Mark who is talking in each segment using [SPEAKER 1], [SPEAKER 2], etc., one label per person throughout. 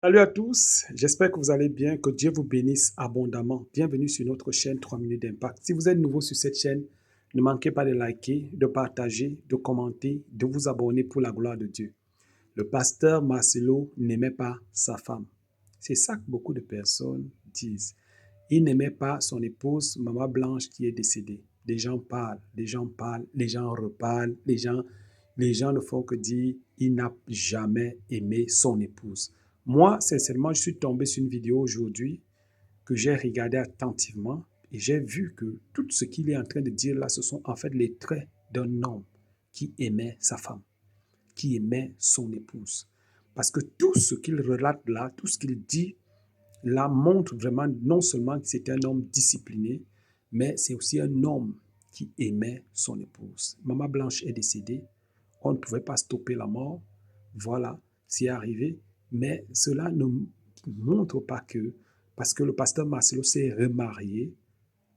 [SPEAKER 1] Salut à tous, j'espère que vous allez bien, que Dieu vous bénisse abondamment. Bienvenue sur notre chaîne 3 minutes d'impact. Si vous êtes nouveau sur cette chaîne, ne manquez pas de liker, de partager, de commenter, de vous abonner pour la gloire de Dieu. Le pasteur Marcelo n'aimait pas sa femme. C'est ça que beaucoup de personnes disent. Il n'aimait pas son épouse, Maman Blanche, qui est décédée. Les gens parlent, les gens parlent, les gens reparlent, les gens ne font que dire il n'a jamais aimé son épouse. Moi, sincèrement, je suis tombé sur une vidéo aujourd'hui que j'ai regardée attentivement et j'ai vu que tout ce qu'il est en train de dire là, ce sont en fait les traits d'un homme qui aimait sa femme, qui aimait son épouse. Parce que tout ce qu'il relate là, tout ce qu'il dit là montre vraiment non seulement que c'était un homme discipliné, mais c'est aussi un homme qui aimait son épouse. Maman Blanche est décédée, on ne pouvait pas stopper la mort, voilà, c'est arrivé, mais cela ne montre pas que, parce que le pasteur Marcelo s'est remarié,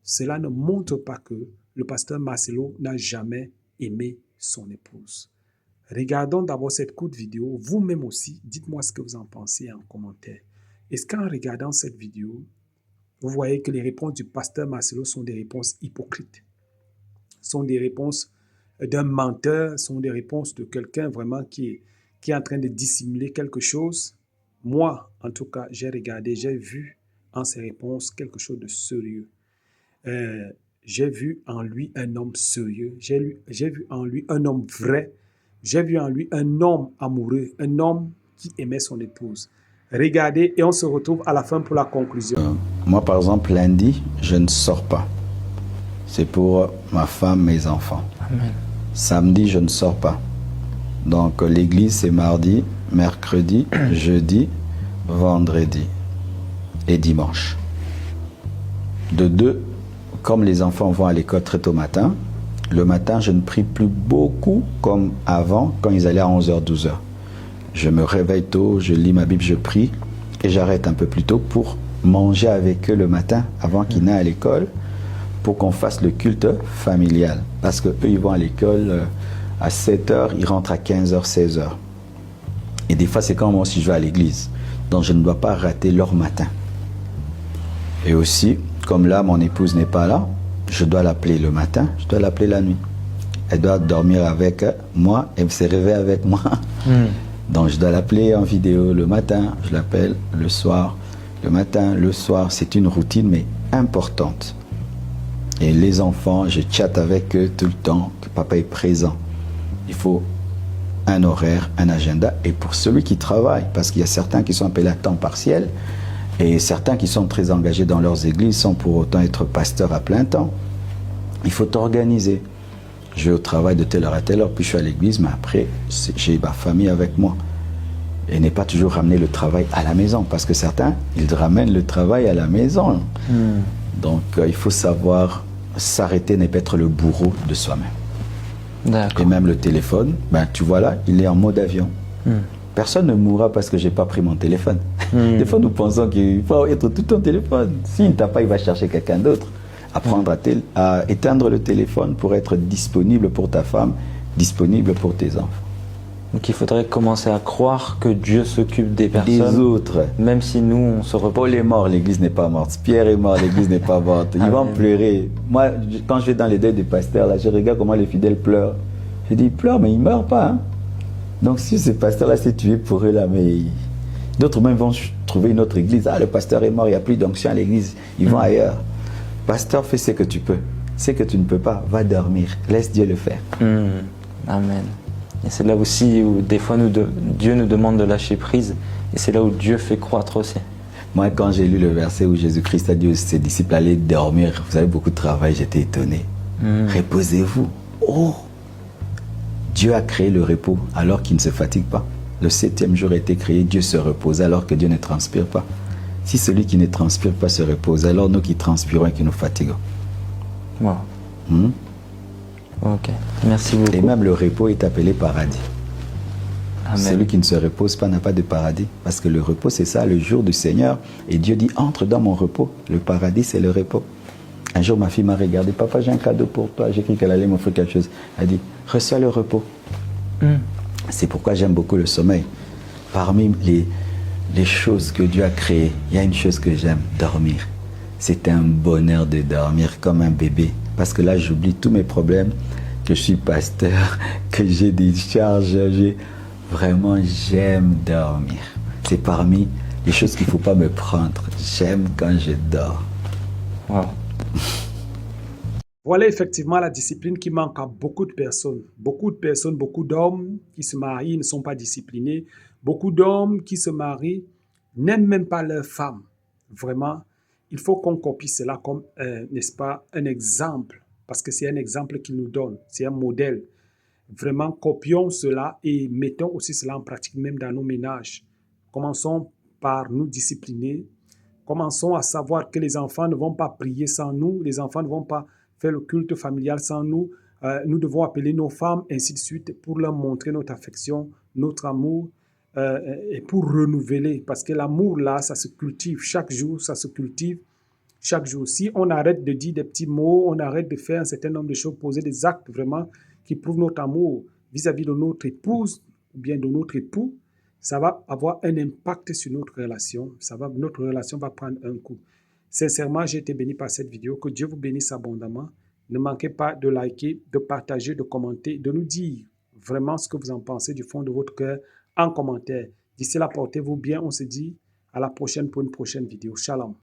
[SPEAKER 1] cela ne montre pas que le pasteur Marcelo n'a jamais aimé son épouse. Regardons d'abord cette courte vidéo, vous-même aussi, dites-moi ce que vous en pensez en commentaire. Est-ce qu'en regardant cette vidéo, vous voyez que les réponses du pasteur Marcelo sont des réponses hypocrites, sont des réponses d'un menteur, sont des réponses de quelqu'un vraiment qui est en train de dissimuler quelque chose? Moi, en tout cas, j'ai regardé, j'ai vu en ses réponses quelque chose de sérieux. J'ai vu en lui un homme sérieux, j'ai vu en lui un homme vrai, j'ai vu en lui un homme amoureux, un homme qui aimait son épouse. Regardez et on se retrouve à la fin pour la conclusion.
[SPEAKER 2] Moi, par exemple, lundi, je ne sors pas. C'est pour ma femme, mes enfants.
[SPEAKER 3] Amen.
[SPEAKER 2] Samedi, je ne sors pas. Donc, l'église, c'est mardi, mercredi, jeudi, vendredi et dimanche. De deux, comme les enfants vont à l'école très tôt matin, le matin, je ne prie plus beaucoup comme avant, quand ils allaient à 11h, 12h. Je me réveille tôt, je lis ma Bible, je prie et j'arrête un peu plus tôt pour manger avec eux le matin avant qu'ils n'aient à l'école pour qu'on fasse le culte familial. Parce qu'eux, ils vont à l'école à 7h, ils rentrent à 15h, 16h. Et des fois, c'est quand moi aussi je vais à l'église. Donc, je ne dois pas rater leur matin. Et aussi, comme là, mon épouse n'est pas là, je dois l'appeler le matin, je dois l'appeler la nuit. Elle doit dormir avec moi et se réveiller avec moi. Donc, je dois l'appeler en vidéo le matin, je l'appelle le soir. Le matin, le soir, c'est une routine, mais importante. Et les enfants, je chatte avec eux tout le temps, que papa est présent. Il faut un horaire, un agenda. Et pour celui qui travaille, parce qu'il y a certains qui sont appelés à temps partiel, et certains qui sont très engagés dans leurs églises sans pour autant être pasteurs à plein temps, il faut organiser. Je vais au travail de telle heure à telle heure, puis je suis à l'église, mais après, j'ai ma famille avec moi. Et n'est pas toujours ramener le travail à la maison, parce que certains, ils ramènent le travail à la maison. Donc, il faut savoir s'arrêter, ne pas être le bourreau de soi-même. Et même le téléphone, ben, tu vois là, il est en mode avion. Personne ne mourra parce que je n'ai pas pris mon téléphone. Des fois, nous pensons qu'il faut être tout ton téléphone. S'il ne t'a pas, il va chercher quelqu'un d'autre. Apprendre à éteindre le téléphone pour être disponible pour ta femme, disponible pour tes enfants.
[SPEAKER 3] Donc il faudrait commencer à croire que Dieu s'occupe des personnes.
[SPEAKER 2] Des autres.
[SPEAKER 3] Même si nous, on se repose.
[SPEAKER 2] Paul est mort, l'église n'est pas morte. Pierre est mort, l'église n'est pas morte. Ils vont pleurer. Moi, quand je vais dans les deuils des pasteurs, là, je regarde comment les fidèles pleurent. Je dis, ils pleurent, mais ils ne meurent pas. Hein? Donc si ce pasteur-là s'est tué pour eux, là, mais d'autres même vont trouver une autre église. Ah, le pasteur est mort, il n'y a plus d'onction à l'église. Ils vont ailleurs. Pasteur, fais ce que tu peux. Ce que tu ne peux pas, va dormir. Laisse Dieu le faire.
[SPEAKER 3] Amen. Et c'est là aussi où des fois Dieu nous demande de lâcher prise. Et c'est là où Dieu fait croître aussi.
[SPEAKER 2] Moi, quand j'ai lu le verset où Jésus-Christ a dit à ses disciples d'aller dormir, vous avez beaucoup de travail, j'étais étonné. Reposez-vous. Oh! Dieu a créé le repos alors qu'il ne se fatigue pas. Le 7e jour a été créé, Dieu se repose alors que Dieu ne transpire pas. Si celui qui ne transpire pas se repose, alors nous qui transpirons et qui nous fatiguons.
[SPEAKER 3] Wow. Ok, merci beaucoup.
[SPEAKER 2] Et même le repos est appelé paradis.
[SPEAKER 3] Amen.
[SPEAKER 2] Celui qui ne se repose pas n'a pas de paradis. Parce que le repos, c'est ça, le jour du Seigneur. Et Dieu dit, entre dans mon repos. Le paradis, c'est le repos. Un jour, ma fille m'a regardé. Papa, j'ai un cadeau pour toi. J'ai cru qu'elle allait m'offrir quelque chose. Elle a dit, reçois le repos. C'est pourquoi j'aime beaucoup le sommeil. Parmi les choses que Dieu a créées, il y a une chose que j'aime, dormir. C'est un bonheur de dormir comme un bébé. Parce que là, j'oublie tous mes problèmes, que je suis pasteur, que j'ai des charges. Vraiment, j'aime dormir. C'est parmi les choses qu'il ne faut pas me prendre. J'aime quand je dors.
[SPEAKER 3] Wow.
[SPEAKER 1] Voilà effectivement la discipline qui manque à beaucoup de personnes. Beaucoup de personnes, beaucoup d'hommes qui se marient ne sont pas disciplinés. Beaucoup d'hommes qui se marient n'aiment même pas leur femme. Vraiment, il faut qu'on copie cela comme, n'est-ce pas, un exemple. Parce que c'est un exemple qu'il nous donne. C'est un modèle. Vraiment, copions cela et mettons aussi cela en pratique même dans nos ménages. Commençons par nous discipliner. Commençons à savoir que les enfants ne vont pas prier sans nous. Les enfants ne vont pas faire le culte familial sans nous. Nous devons appeler nos femmes, ainsi de suite, pour leur montrer notre affection, notre amour, et pour renouveler. Parce que l'amour, là, ça se cultive. Chaque jour, ça se cultive. Chaque jour. Si on arrête de dire des petits mots, on arrête de faire un certain nombre de choses, poser des actes vraiment qui prouvent notre amour vis-à-vis de notre épouse ou bien de notre époux, ça va avoir un impact sur notre relation. Notre relation va prendre un coup. Sincèrement, j'ai été béni par cette vidéo. Que Dieu vous bénisse abondamment. Ne manquez pas de liker, de partager, de commenter, de nous dire vraiment ce que vous en pensez du fond de votre cœur en commentaire. D'ici là, portez-vous bien. On se dit à la prochaine pour une prochaine vidéo. Shalom.